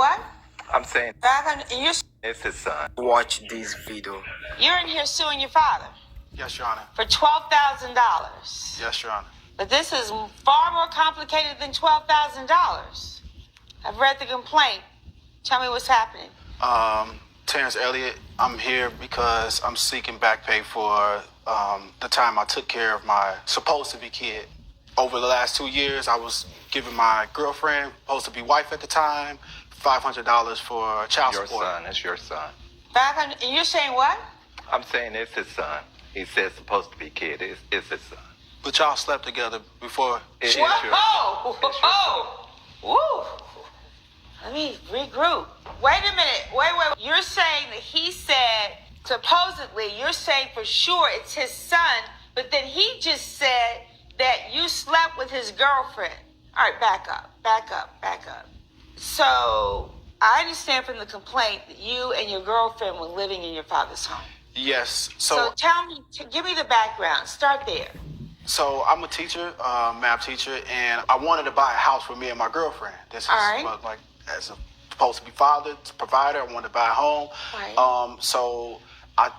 What? I'm saying 500, and it's his son. Watch this video. you're in here suing your father Yes, Your Honor. for $12,000. Yes, Your Honor. But this is far more complicated than $12,000. I've read the complaint. Tell me what's happening. Terrence Elliott, I'm here because I'm seeking back pay for the time I took care of my supposed-to-be kid. Over the last 2 years, I was giving my girlfriend, supposed to be wife at the time, $500 for child Your support. son. It's your son. 500, and you're saying what? I'm saying it's his son. He says supposed to be kid. It's his son. But y'all slept together before. It's she- your Whoa! son. It's your son. Woo! Let me regroup. Wait a minute. Wait. You're saying that he said, supposedly, you're saying for sure it's his son, but then he just said that you slept with his girlfriend. All right, back up. So, I understand from the complaint that you and your girlfriend were living in your father's home. Yes. So tell me, give me the background. Start there. So I'm a teacher, math teacher, and I wanted to buy a house for me and my girlfriend. This is All right. like as a supposed to be father, provider. I wanted to buy a home. Right. So I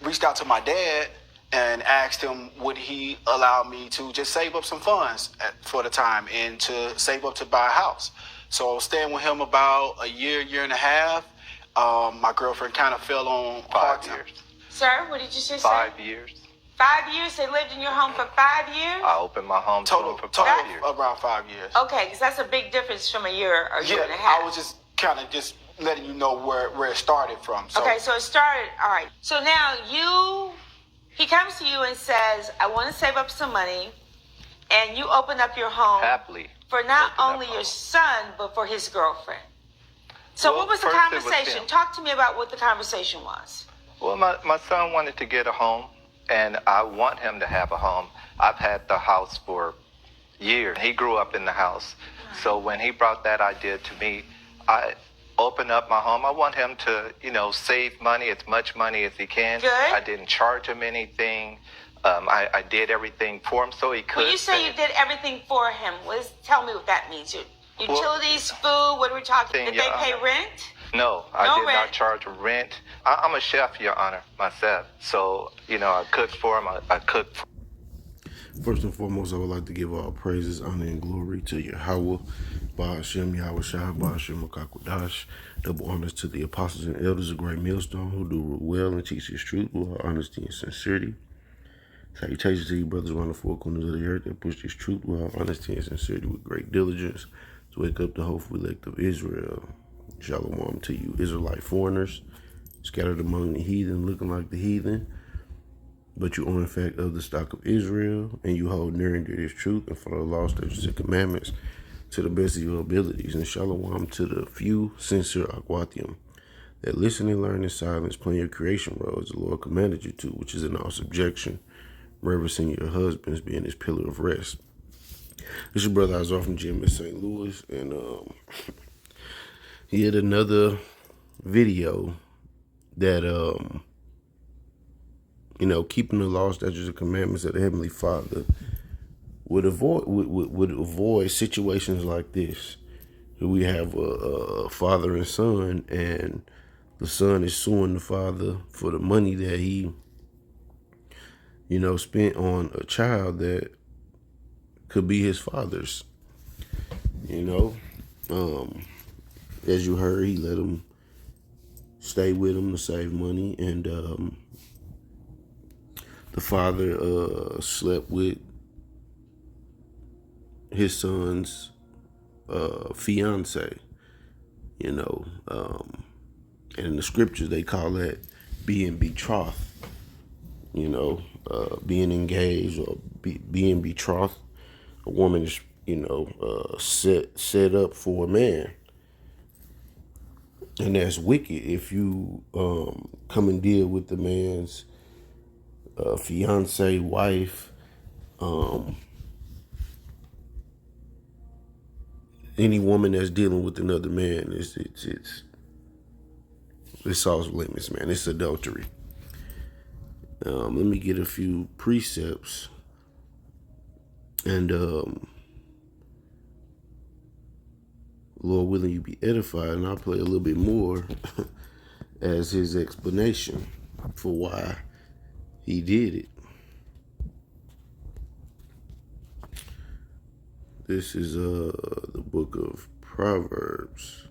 reached out to my dad and asked him, would he allow me to just save up some funds for the time and to save up to buy a house. So I was staying with him about a year and a half. My girlfriend kind of fell on 5 years. Sir, what did you just say? 5 years. 5 years? They lived in your home for 5 years? I opened my home to him for 5 years. Around 5 years. Okay, because that's a big difference from a year or year and a Yeah, half. I was just kind of just letting you know where it started from. So. Okay, so it started, all right. So now he comes to you and says, I want to save up some money, and you open up your home Happily. for not open up only my your home. son, but for his girlfriend. So Well, what was the first it was conversation? him. Talk to me about what the conversation was. Well, my son wanted to get a home, and I want him to have a home. I've had the house for years. He grew up in the house. So when he brought that idea to me, I opened up my home. I want him to, save money, as much money as he can. Good. I didn't charge him anything. I did everything for him so he could. When you say you did everything for him, tell me what that means. Utilities, food, what are we talking? Did they pay rent? No, I No did rent. not charge rent. I'm a chef, Your Honor, myself. So, I cook for him. I cook for First and foremost, I would like to give all praises, honor, and glory to Yahweh, Ba'ashem, Yahweh Shah, Ba'ashem, Makakwadash. Double honors to the apostles and elders of Great Millstone who do well and teach his truth with all honesty and sincerity. Salutations to you brothers around the four corners of the earth that push this truth with all honesty and sincerity with great diligence to wake up the hopeful elect of Israel. Shalom to you Israelite foreigners scattered among the heathen looking like the heathen, but you are in fact of the stock of Israel, and you hold near and dear this truth and follow the law, statutes, and commandments to the best of your abilities. And shalom to the few sincere akwatium that listen and learn in silence, playing your creation role as the Lord commanded you to, which is in all subjection, reverencing your husbands, being his pillar of rest. This is your brother Azar from Jim in St. Louis, and he had another video that keeping the law, statutes, and commandments of the Heavenly Father would avoid situations like this. We have a father and son, and the son is suing the father for the money that he, spent on a child that could be his father's. As you heard, he let him stay with him to save money, and the father slept with his son's fiance, and in the scriptures they call that being betrothed, being engaged or being betrothed. A woman is, set up for a man. And that's wicked if you come and deal with the man's fiance, wife, any woman that's dealing with another man. It's off limits, man. It's adultery. Let me get a few precepts, and Lord willing, you be edified, and I'll play a little bit more as his explanation for why he did it. This is the book of Proverbs.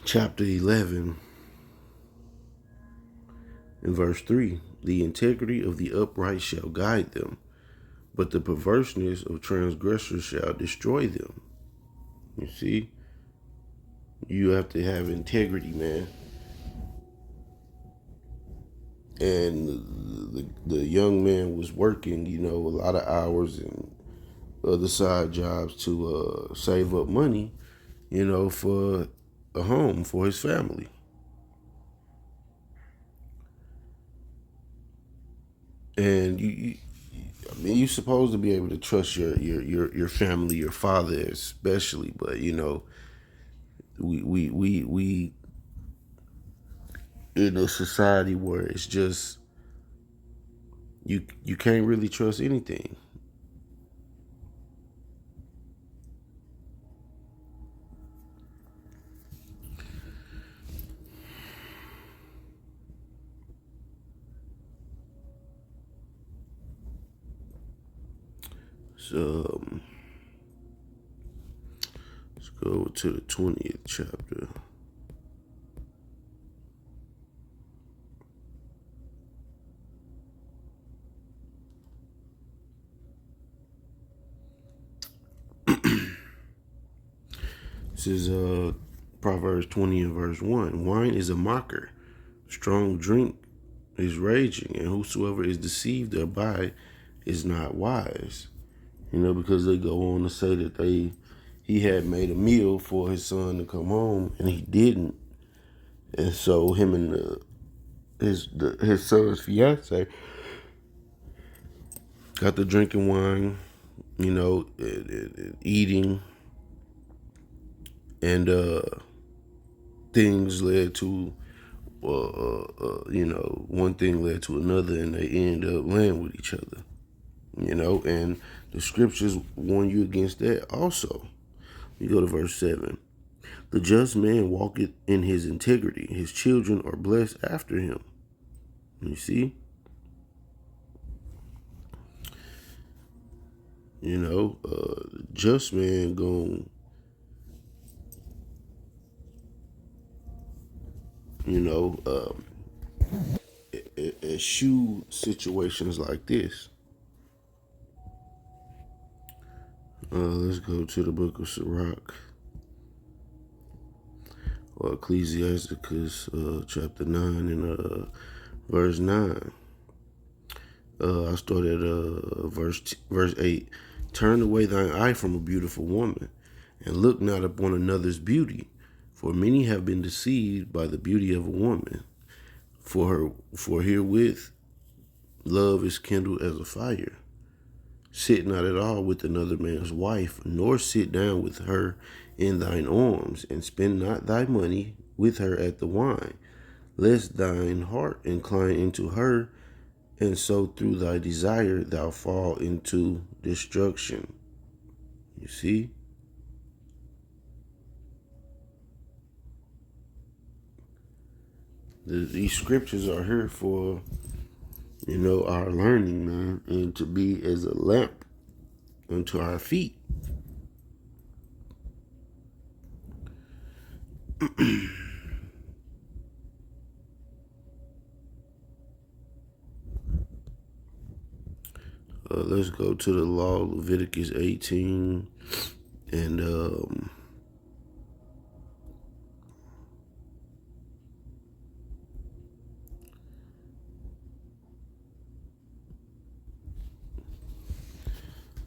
Chapter 11 in verse 3. The integrity of the upright shall guide them, but the perverseness of transgressors shall destroy them. You see? You have to have integrity, man. And the young man was working, a lot of hours and other side jobs to save up money, for a home for his family. And you're supposed to be able to trust your family, your father especially, but we in a society where it's just you can't really trust anything. So let's go to the 20th chapter. This is Proverbs 20 and verse 1. Wine is a mocker, strong drink is raging, and whosoever is deceived thereby is not wise. Because they go on to say that he had made a meal for his son to come home and he didn't. And so him and his son's fiance got to drinking wine, eating, and things led to, one thing led to another, and they end up laying with each other, and the scriptures warn you against that also. You go to verse 7. The just man walketh in his integrity. His children are blessed after him. You see? Just man going, eschew situations like this. Let's go to the book of Sirach, or Ecclesiasticus, chapter 9 and verse 9. I started verse 8. Turn away thine eye from a beautiful woman, and look not upon another's beauty, for many have been deceived by the beauty of a woman. For herewith love is kindled as a fire. Sit not at all with another man's wife, nor sit down with her in thine arms, and spend not thy money with her at the wine, lest thine heart incline into her, and so through thy desire thou fall into destruction. You see? These scriptures are here for, our learning, man, and to be as a lamp unto our feet. Let's go to the law, Leviticus 18 and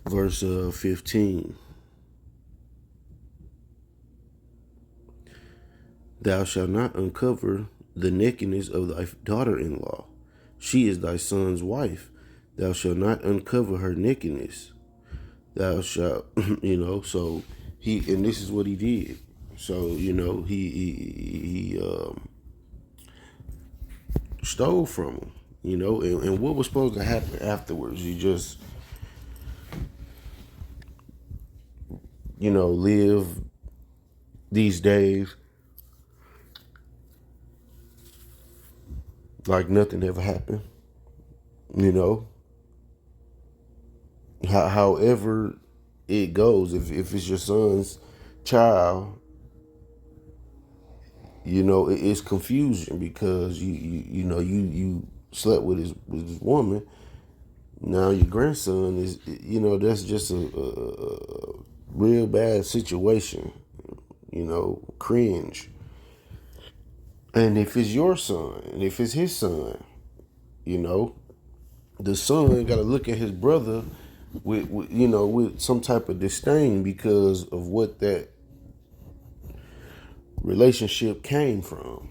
verse 15. Thou shalt not uncover the nakedness of thy daughter-in-law. She is thy son's wife. Thou shalt not uncover her nakedness. Thou shalt, so and this is what he did. So, he stole from him. You know, and what was supposed to happen afterwards? You just, live these days like nothing ever happened. You know, however it goes, if it's your son's child, it's confusion because you slept with his woman. Now your grandson is, that's just a real bad situation. Cringe. And if it's your son, and if it's his son, the son got to look at his brother with some type of disdain because of what that relationship came from.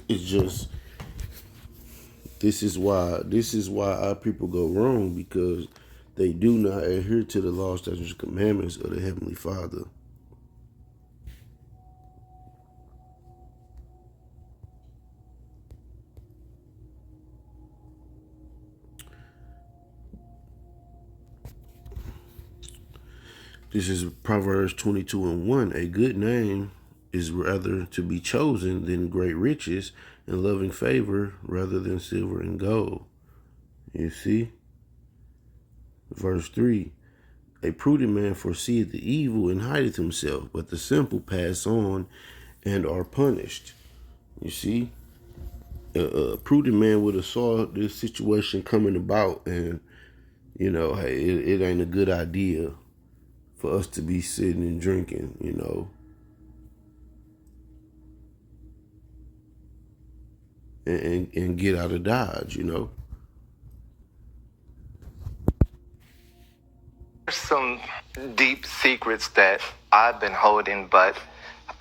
It's just, this is why our people go wrong, because they do not adhere to the law, statutes, and commandments of the Heavenly Father. This is Proverbs 22:1. A good name is rather to be chosen than great riches, and loving favor rather than silver and gold. You see? Verse 3. A prudent man foreseeth the evil and hideth himself, but the simple pass on and are punished. You see? A prudent man would have saw this situation coming about, and, hey, it ain't a good idea for us to be sitting and drinking, and get out of Dodge, There's some deep secrets that I've been holding, but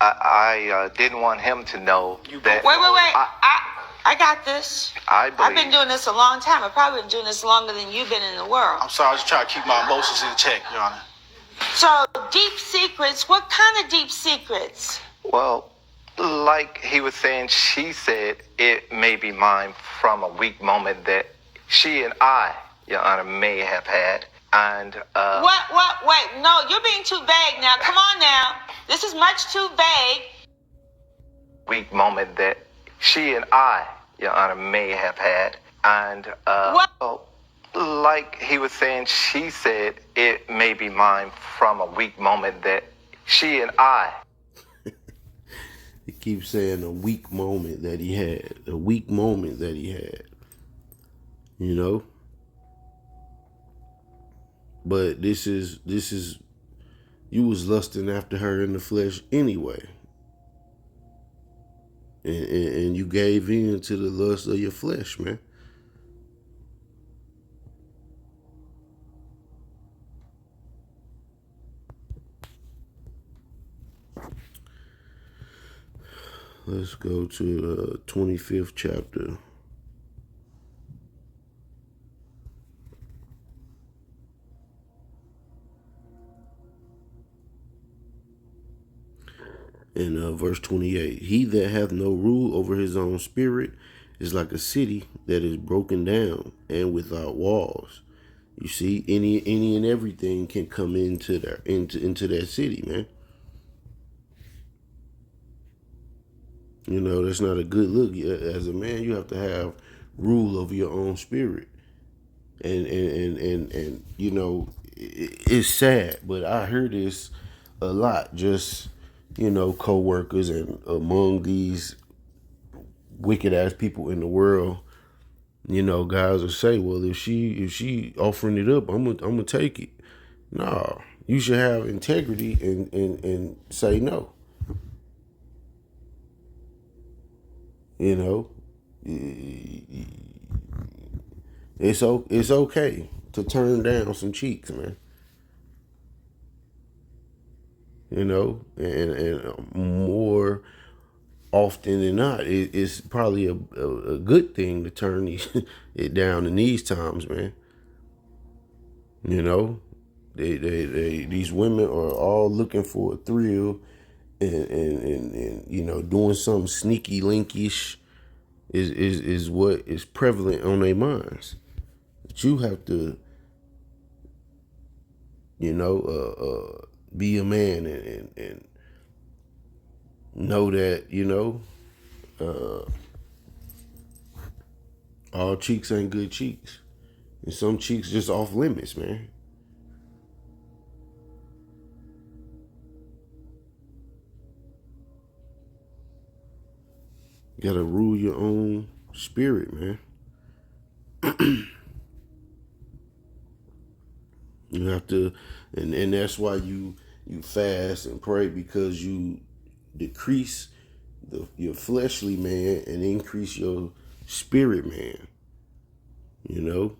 I didn't want him to know that. Wait. I got this. I believe. I've been doing this a long time. I've probably been doing this longer than you've been in the world. I'm sorry, I was just trying to keep my emotions in check, Your Honor. So, deep secrets, what kind of deep secrets? Well, like he was saying, she said it may be mine from a weak moment that she and I, Your Honor, may have had. And Wait, no, you're being too vague now. Come on now. This is much too vague. Weak moment that she and I, Your Honor, may have had. And well, like he was saying, she said it may be mine from a weak moment that she and I. He keeps saying a weak moment that he had. A weak moment that he had. But this is you was lusting after her in the flesh anyway. And you gave in to the lust of your flesh, man. Let's go to the 25th chapter. In verse 28, he that hath no rule over his own spirit is like a city that is broken down and without walls. You see, any and everything can come into that city, man. That's not a good look. As a man, you have to have rule over your own spirit. And it's sad, but I hear this a lot, just, co-workers and among these wicked ass people in the world. Guys will say, well, if she offering it up, I'm gonna take it. No, you should have integrity and say no. It's okay to turn down some cheeks, man. And more often than not, it's probably a good thing to turn it down in these times, man. They these women are all looking for a thrill and you know, doing something sneaky linkish is what is prevalent on their minds. But you have to, you know, be a man and know that, you know, all cheeks ain't good cheeks. And some cheeks just off limits, man. You gotta rule your own spirit, man. You have to, and that's why you fast and pray, because you decrease your fleshly man and increase your spirit man. You know,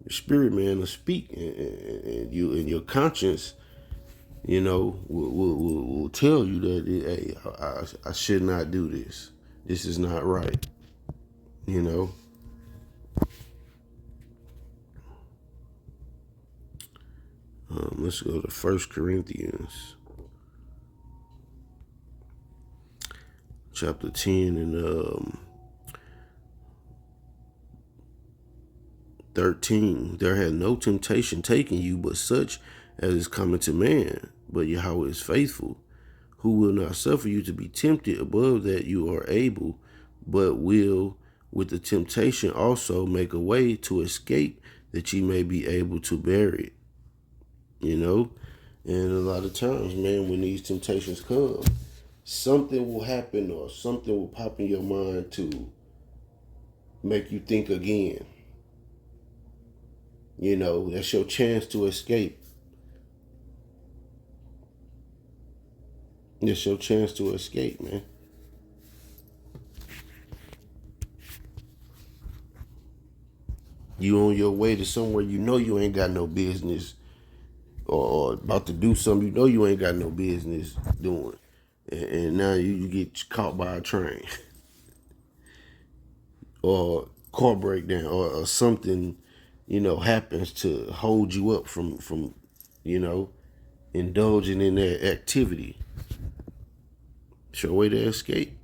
your spirit man will speak, and you and your conscience, you know, will tell you that, hey, I should not do this. This is not right. You know. Let's go to 1 Corinthians chapter 10 and 13. There had no temptation taken you but such as is common to man. But Yahweh is faithful, who will not suffer you to be tempted above that you are able, but will with the temptation also make a way to escape, that ye may be able to bear it. You know? And a lot of times, man, when these temptations come, something will happen or something will pop in your mind to make you think again. You know, that's your chance to escape. It's your chance to escape, man. You on your way to somewhere you know you ain't got no business, or about to do something you know you ain't got no business doing. And now you get caught by a train or car breakdown or something, you know, happens to hold you up from you know, indulging in that activity. It's your way to escape.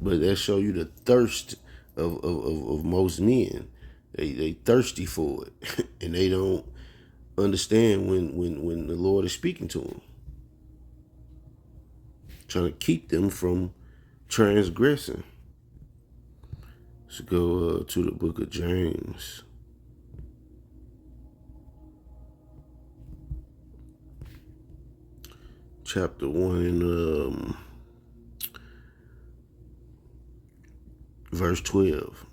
But that show you the thirst of most men. They thirsty for it, and they don't understand when the Lord is speaking to them, trying to keep them from transgressing. Let's go to the book of James. Chapter 1 and verse 12.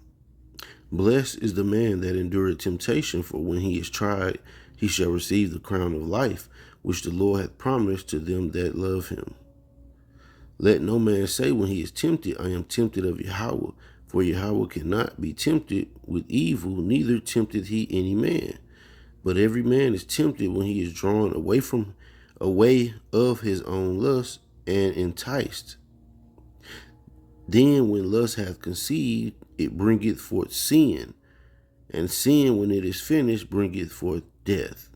Blessed is the man that endureth temptation, for when he is tried, he shall receive the crown of life, which the Lord hath promised to them that love him. Let no man say when he is tempted, I am tempted of Yahweh, for Yahweh cannot be tempted with evil, neither tempteth he any man. But every man is tempted when he is drawn away of his own lust and enticed. Then when lust hath conceived, it bringeth forth sin, and sin, when it is finished, bringeth forth death.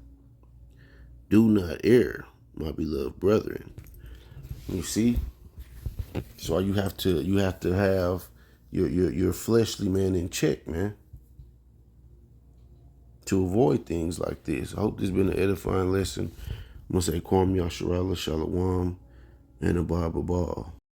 Do not err, my beloved brethren. You see? So you have to have your fleshly man in check, man, to avoid things like this. I hope this has been an edifying lesson. I'm gonna say Kwam Yasharala Shalom and a Baba Ball.